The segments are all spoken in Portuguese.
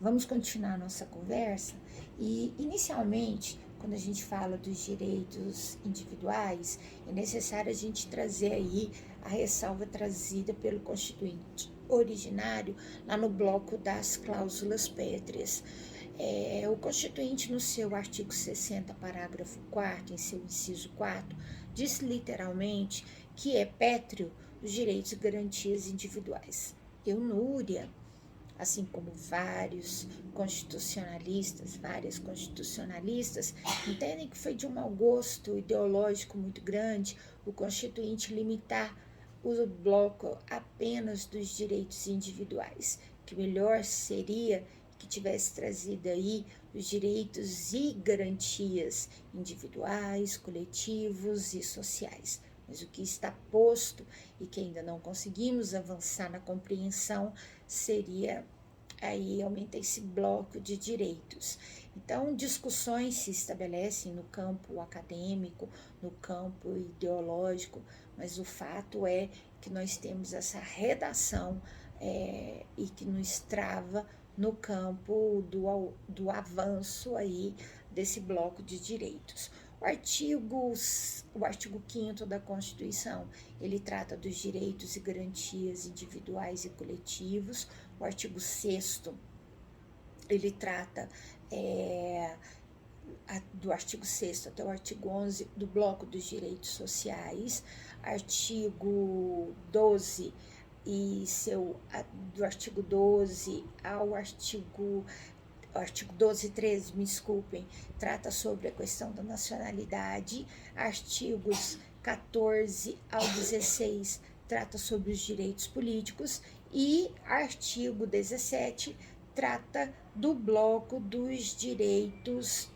Vamos continuar a nossa conversa e, inicialmente, quando a gente fala dos direitos individuais, é necessário a gente trazer aí a ressalva trazida pelo Constituinte originário lá no bloco das cláusulas pétreas. O Constituinte, no seu artigo 60, parágrafo 4º, em seu inciso 4, diz literalmente que é pétreo os direitos e garantias individuais. Eunúria, assim como várias constitucionalistas, entendem que foi de um mau gosto ideológico muito grande o Constituinte limitar o bloco apenas dos direitos individuais, que melhor seria que tivesse trazido aí os direitos e garantias individuais, coletivos e sociais. Mas o que está posto e que ainda não conseguimos avançar na compreensão seria aí aumenta esse bloco de direitos. Então, discussões se estabelecem no campo acadêmico, no campo ideológico, mas o fato é que nós temos essa redação e que nos trava no campo do avanço aí desse bloco de direitos. O artigo 5º da Constituição, ele trata dos direitos e garantias individuais e coletivos. O artigo 6º, ele trata do artigo 6º até o artigo 11 do bloco dos direitos sociais. Artigo 12 do artigo 12 ao artigo 12 e 13, me desculpem, trata sobre a questão da nacionalidade. Artigos 14 ao 16 trata sobre os direitos políticos e artigo 17 trata do bloco dos direitos,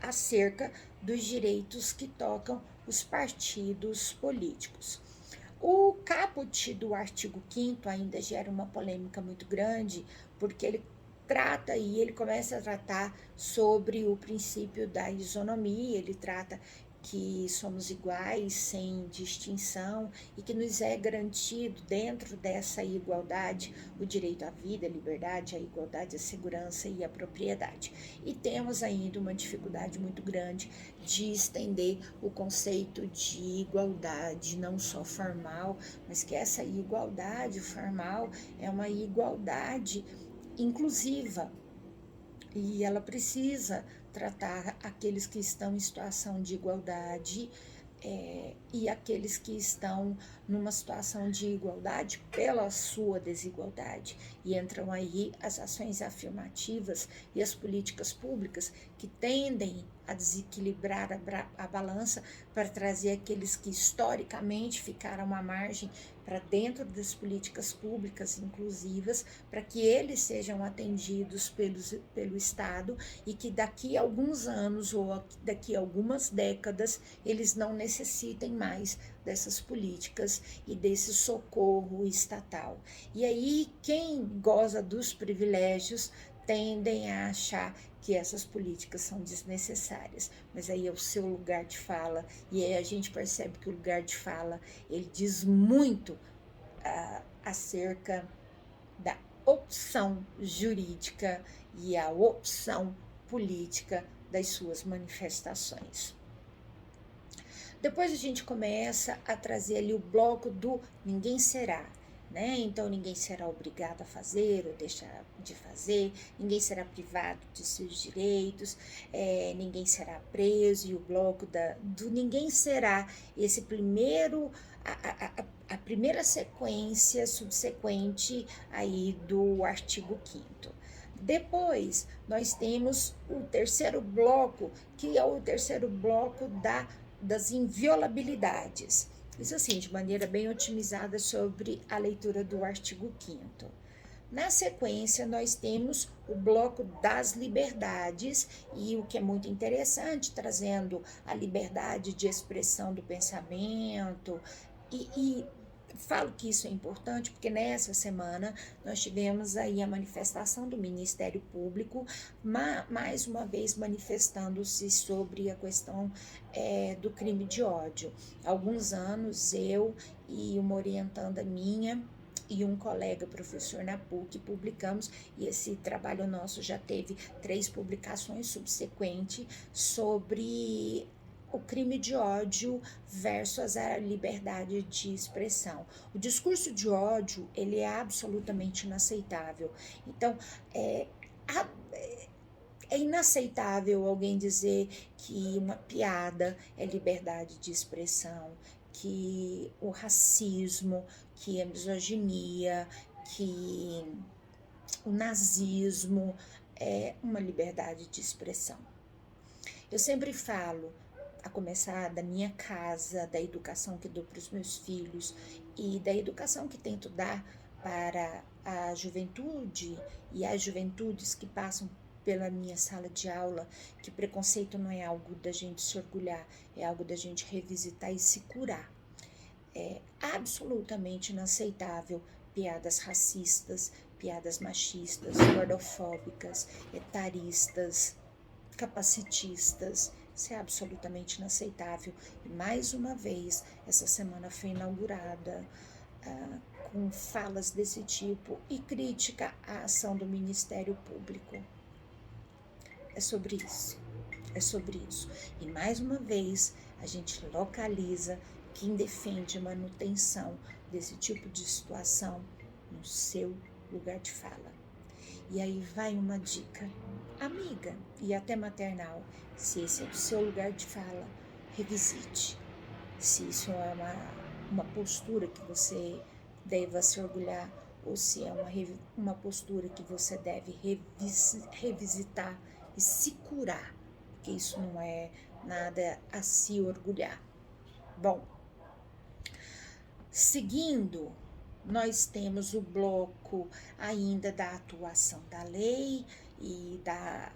acerca dos direitos que tocam os partidos políticos. O caput do artigo 5º ainda gera uma polêmica muito grande, porque ele começa a tratar sobre o princípio da isonomia, ele trata que somos iguais, sem distinção, e que nos é garantido dentro dessa igualdade o direito à vida, à liberdade, à igualdade, à segurança e à propriedade. E temos ainda uma dificuldade muito grande de estender o conceito de igualdade, não só formal, mas que essa igualdade formal é uma igualdade inclusiva, e ela precisa tratar aqueles que estão em situação de igualdade e aqueles que estão numa situação de igualdade pela sua desigualdade. E entram aí as ações afirmativas e as políticas públicas que tendem a desequilibrar a balança para trazer aqueles que historicamente ficaram à margem para dentro das políticas públicas inclusivas, para que eles sejam atendidos pelo Estado e que daqui a alguns anos ou daqui a algumas décadas eles não necessitem mais dessas políticas e desse socorro estatal. E aí quem goza dos privilégios tendem a achar que essas políticas são desnecessárias, mas aí é o seu lugar de fala, e aí a gente percebe que o lugar de fala, ele diz muito acerca da opção jurídica e a opção política das suas manifestações. Depois a gente começa a trazer ali o bloco do ninguém será, né? Então ninguém será obrigado a fazer ou deixar de fazer, ninguém será privado de seus direitos, ninguém será preso, e o bloco do ninguém será esse primeiro, a primeira sequência subsequente aí do artigo 5º. Depois, nós temos o terceiro bloco, que é o terceiro bloco das inviolabilidades. Isso assim, de maneira bem otimizada sobre a leitura do artigo 5º. Na sequência, nós temos o bloco das liberdades, e o que é muito interessante, trazendo a liberdade de expressão do pensamento, e falo que isso é importante porque nessa semana nós tivemos aí a manifestação do Ministério Público, mais uma vez manifestando-se sobre a questão do crime de ódio. Há alguns anos eu e uma orientanda minha e um colega professor na PUC publicamos, e esse trabalho nosso já teve 3 publicações subsequentes sobre o crime de ódio versus a liberdade de expressão. O discurso de ódio, ele é absolutamente inaceitável. Então, é inaceitável alguém dizer que uma piada é liberdade de expressão, que o racismo, que a misoginia, que o nazismo é uma liberdade de expressão. Eu sempre falo, a começar da minha casa, da educação que dou para os meus filhos e da educação que tento dar para a juventude e as juventudes que passam pela minha sala de aula, que preconceito não é algo da gente se orgulhar, é algo da gente revisitar e se curar. É absolutamente inaceitável piadas racistas, piadas machistas, gordofóbicas, etaristas, capacitistas. Isso é absolutamente inaceitável. E mais uma vez, essa semana foi inaugurada com falas desse tipo e crítica à ação do Ministério Público. É sobre isso. É sobre isso. E mais uma vez, a gente localiza quem defende a manutenção desse tipo de situação no seu lugar de fala. E aí vai uma dica, amiga e até maternal, se esse é o seu lugar de fala, revisite. Se isso é uma postura que você deva se orgulhar ou se é uma postura que você deve revisitar e se curar, porque isso não é nada a se orgulhar. Bom, seguindo, nós temos o bloco ainda da atuação da lei e da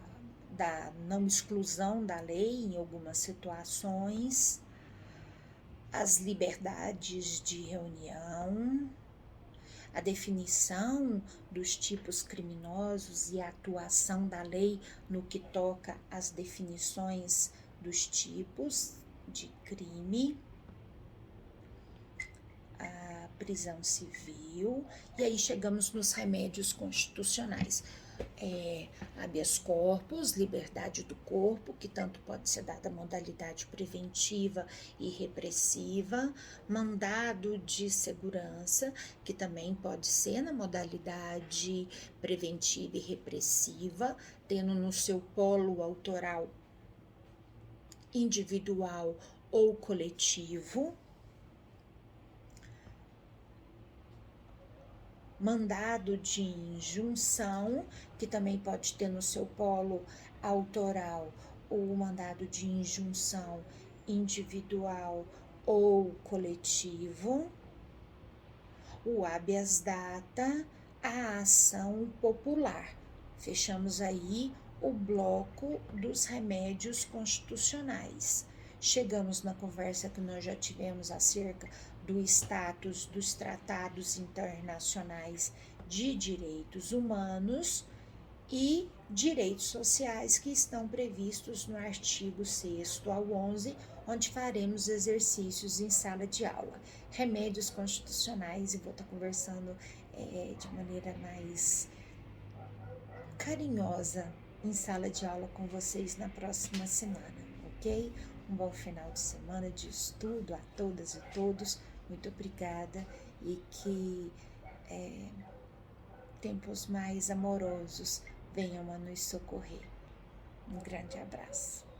não exclusão da lei em algumas situações, as liberdades de reunião, a definição dos tipos criminosos e a atuação da lei no que toca às definições dos tipos de crime, a prisão civil, e aí chegamos nos remédios constitucionais. Habeas corpus, liberdade do corpo, que tanto pode ser dada modalidade preventiva e repressiva, mandado de segurança, que também pode ser na modalidade preventiva e repressiva, tendo no seu polo autoral individual ou coletivo. Mandado de injunção, que também pode ter no seu polo autoral o mandado de injunção individual ou coletivo, o habeas data, a ação popular. Fechamos aí o bloco dos remédios constitucionais. Chegamos na conversa que nós já tivemos acerca do status dos tratados internacionais de direitos humanos e direitos sociais que estão previstos no artigo 6º ao 11, onde faremos exercícios em sala de aula. Remédios constitucionais, e vou estar conversando de maneira mais carinhosa em sala de aula com vocês na próxima semana, ok? Um bom final de semana de estudo a todas e todos. Muito obrigada e que tempos mais amorosos venham a nos socorrer. Um grande abraço.